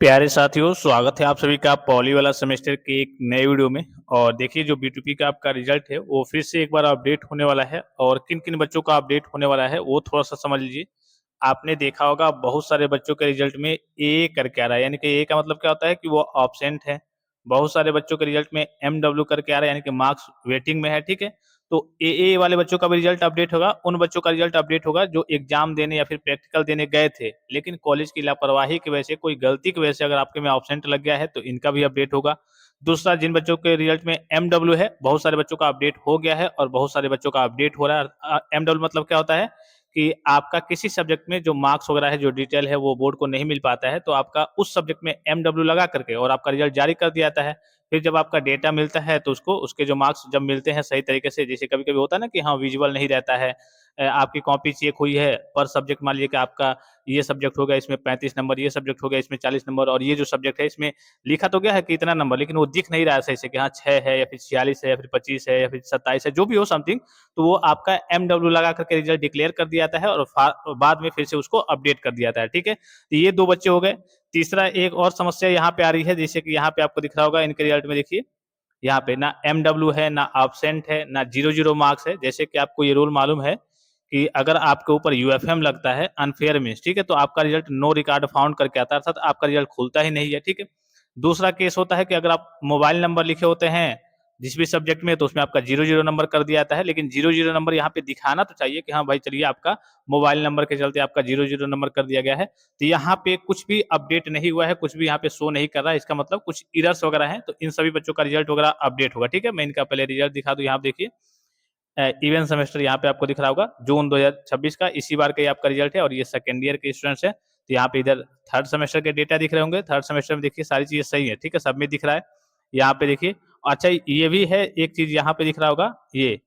प्यारे साथियों, स्वागत है आप सभी का पॉली वाला सेमेस्टर के एक नए वीडियो में। और देखिए, जो B2P का आपका रिजल्ट है वो फिर से एक बार अपडेट होने वाला है। और किन किन बच्चों का अपडेट होने वाला है वो थोड़ा सा समझ लीजिए। आपने देखा होगा बहुत सारे बच्चों के रिजल्ट में ए करके आ रहा है, यानी कि ए का मतलब क्या होता है कि वो ऑब्सेंट है। बहुत सारे बच्चों के रिजल्ट में MW करके आ रहा है, यानी कि मार्क्स वेटिंग में है। ठीक है, तो ए वाले बच्चों का भी रिजल्ट अपडेट होगा। उन बच्चों का रिजल्ट अपडेट होगा जो एग्जाम देने या फिर प्रैक्टिकल देने गए थे, लेकिन कॉलेज की लापरवाही की वजह से, कोई गलती की वजह से अगर आपके में ऑब्सेंट लग गया है तो इनका भी अपडेट होगा। दूसरा, जिन बच्चों के रिजल्ट में MW है, बहुत सारे बच्चों का अपडेट हो गया है और बहुत सारे बच्चों का अपडेट हो रहा है। MW मतलब क्या होता है कि आपका किसी सब्जेक्ट में जो मार्क्स वगैरह है, जो डिटेल है, वो बोर्ड को नहीं मिल पाता है, तो आपका उस सब्जेक्ट में MW लगा करके और आपका रिजल्ट जारी कर दिया जाता है। फिर जब आपका डेटा मिलता है तो उसको, उसके जो मार्क्स जब मिलते हैं सही तरीके से, जैसे कभी-कभी होता है ना कि हाँ, विजुअल नहीं रहता है, आपकी कॉपी चेक हुई है पर सब्जेक्ट, मान लीजिए कि आपका ये सब्जेक्ट हो गया, इसमें 35 नंबर, ये सब्जेक्ट हो गया इसमें 40 नंबर, और ये जो सब्जेक्ट है इसमें लिखा तो गया है कि इतना नंबर, लेकिन वो दिख नहीं रहा है सही से कि हाँ 6 है या फिर 46 है या फिर 25 है या फिर 27 है, जो भी हो समथिंग, तो वो आपका MW लगा करके रिजल्ट डिक्लेयर कर दिया जाता है और बाद में फिर से उसको अपडेट कर दिया जाता है। ठीक है, तो ये 2 बच्चे हो गए। तीसरा, एक और समस्या यहाँ पे आ रही है, जैसे कि यहाँ पे आपको दिख रहा होगा इनके रिजल्ट में, देखिए यहाँ पे ना MW है, ना एब्सेंट है, ना 0-0 मार्क्स है। जैसे कि आपको ये रूल मालूम है कि अगर आपके ऊपर UFM लगता है अनफेयर मीन्स, ठीक है, तो आपका रिजल्ट नो रिकॉर्ड फाउंड करके आता है, अर्थात आपका रिजल्ट खुलता ही नहीं है। ठीक है, दूसरा केस होता है कि अगर आप मोबाइल नंबर लिखे होते हैं जिस भी सब्जेक्ट में, तो उसमें आपका 0-0 नंबर कर दिया जाता है, लेकिन 0-0 नंबर यहाँ पे दिखाना तो चाहिए कि हाँ भाई चलिए, आपका मोबाइल नंबर के चलते आपका 0-0 नंबर कर दिया गया है। तो यहाँ पे कुछ भी अपडेट नहीं हुआ है, कुछ भी यहाँ पे शो नहीं कर रहा है, इसका मतलब कुछ इरर्स वगैरह हैं, तो इन सभी बच्चों का रिजल्ट वगैरह अपडेट होगा। ठीक है, मैं इनका पहले रिजल्ट दिखा दूं। यहाँ पे देखिए, इवेंट सेमेस्टर यहाँ पे आपको दिख रहा होगा, जून 2026 का, इसी बार का ये आपका रिजल्ट है, और ये सेकंड ईयर के स्टूडेंट्स है। तो यहाँ पे इधर थर्ड सेमेस्टर के डेटा दिख रहे होंगे, थर्ड सेमेस्टर में देखिए सारी चीजें सही है। ठीक है, सब में दिख रहा है यहाँ पे देखिए। अच्छा, ये भी है एक चीज यहाँ पे दिख रहा होगा, ये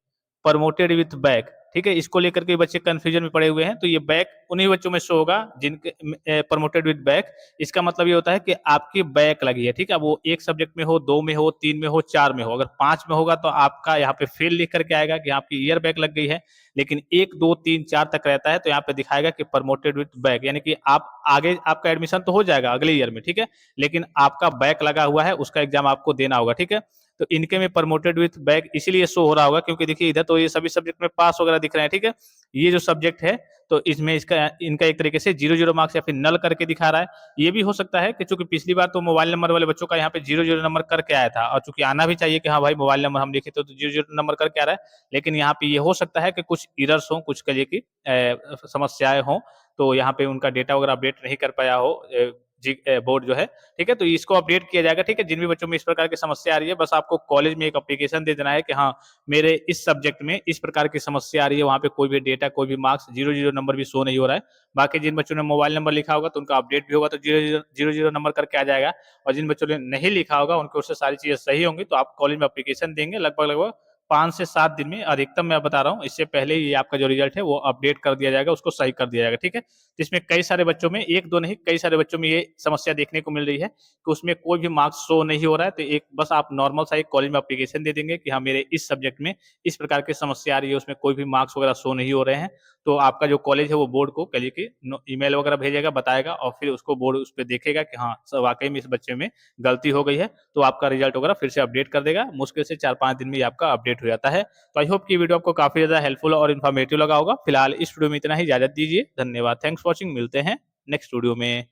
प्रमोटेड विथ बैक। ठीक है, इसको लेकर के बच्चे कंफ्यूजन में पड़े हुए हैं, तो ये बैक उन्हीं बच्चों में शो होगा जिनके प्रमोटेड विथ बैक। इसका मतलब ये होता है कि आपकी बैक लगी है। ठीक है, वो एक सब्जेक्ट में हो, 2 में हो, 3 में हो, 4 में हो, अगर 5 में होगा तो आपका यहाँ पे फेल लिख करके आएगा कि आपकी ईयर बैक लग गई है। लेकिन 1, 2, 3, 4 तक रहता है तो यहाँ पे दिखाएगा कि प्रमोटेड विथ बैक, यानी कि आप आगे, आपका एडमिशन तो हो जाएगा अगले ईयर में। ठीक है, लेकिन आपका बैक लगा हुआ है, उसका एग्जाम आपको देना होगा। ठीक है, तो इनके में प्रमोटेड विथ बैक इसीलिए शो हो रहा होगा क्योंकि देखिए इधर तो ये सभी सब्जेक्ट में पास वगैरह दिख रहे हैं। ठीक है, ये जो सब्जेक्ट है तो इसमें इसका, इनका एक तरीके से 0-0 मार्क्स या फिर नल करके दिखा रहा है। ये भी हो सकता है कि चूंकि पिछली बार तो मोबाइल नंबर वाले बच्चों का यहाँ पे 0-0 नंबर करके आया था, और चूंकि आना भी चाहिए कि हाँ भाई मोबाइल नंबर हम लिखे तो 0-0 नंबर करके आ रहा है, लेकिन यहाँ पे ये हो सकता है कि कुछ इरर्स हो, कुछ कहिए की समस्याएं हो, तो यहाँ पे उनका डेटा वगैरह अपडेट नहीं कर पाया हो जी बोर्ड जो है। ठीक है, तो इसको अपडेट किया जाएगा। ठीक है, जिन भी बच्चों में इस प्रकार की समस्या आ रही है, बस आपको कॉलेज में एक एप्लीकेशन दे देना है कि हाँ मेरे इस सब्जेक्ट में इस प्रकार की समस्या आ रही है, वहाँ पे कोई भी डेटा, कोई भी मार्क्स, 0-0 नंबर भी शो नहीं हो रहा है। बाकी जिन बच्चों ने मोबाइल नंबर लिखा होगा तो उनका अपडेट भी होगा, तो 0-0 नंबर करके आ जाएगा। और जिन बच्चों ने नहीं लिखा होगा उनकी ओर से सारी चीजें सही होंगी, तो आप कॉलेज में एप्लीकेशन देंगे, लगभग लगभग 5 से 7 दिन में अधिकतम, मैं बता रहा हूँ, इससे पहले ही आपका जो रिजल्ट है वो अपडेट कर दिया जाएगा, उसको सही कर दिया जाएगा। ठीक है, जिसमें कई सारे बच्चों में, एक दो नहीं, कई सारे बच्चों में ये समस्या देखने को मिल रही है कि उसमें कोई भी मार्क्स शो नहीं हो रहा है। तो एक बस आप नॉर्मल सा एक कॉलेज में एप्लीकेशन दे देंगे कि हाँ मेरे इस सब्जेक्ट में इस प्रकार की समस्या आ रही है, उसमें कोई भी मार्क्स वगैरह शो नहीं हो रहे हैं, तो आपका जो कॉलेज है वो बोर्ड को कहिए कि ईमेल वगैरह भेजेगा, बताएगा, और फिर उसको बोर्ड उस पर देखेगा कि हाँ वाकई में इस बच्चे में गलती हो गई है, तो आपका रिजल्ट वगैरह फिर से अपडेट कर देगा। मुश्किल से 4-5 दिन में आपका अपडेट हो जाता है। तो आई होप कि वीडियो आपको काफी ज्यादा हेल्पफुल और इन्फॉर्मेटिव लगा होगा। फिलहाल इस वीडियो में इतना ही, इजाजत दीजिए, धन्यवाद, थैंक्स फॉर वॉचिंग, मिलते हैं नेक्स्ट वीडियो में।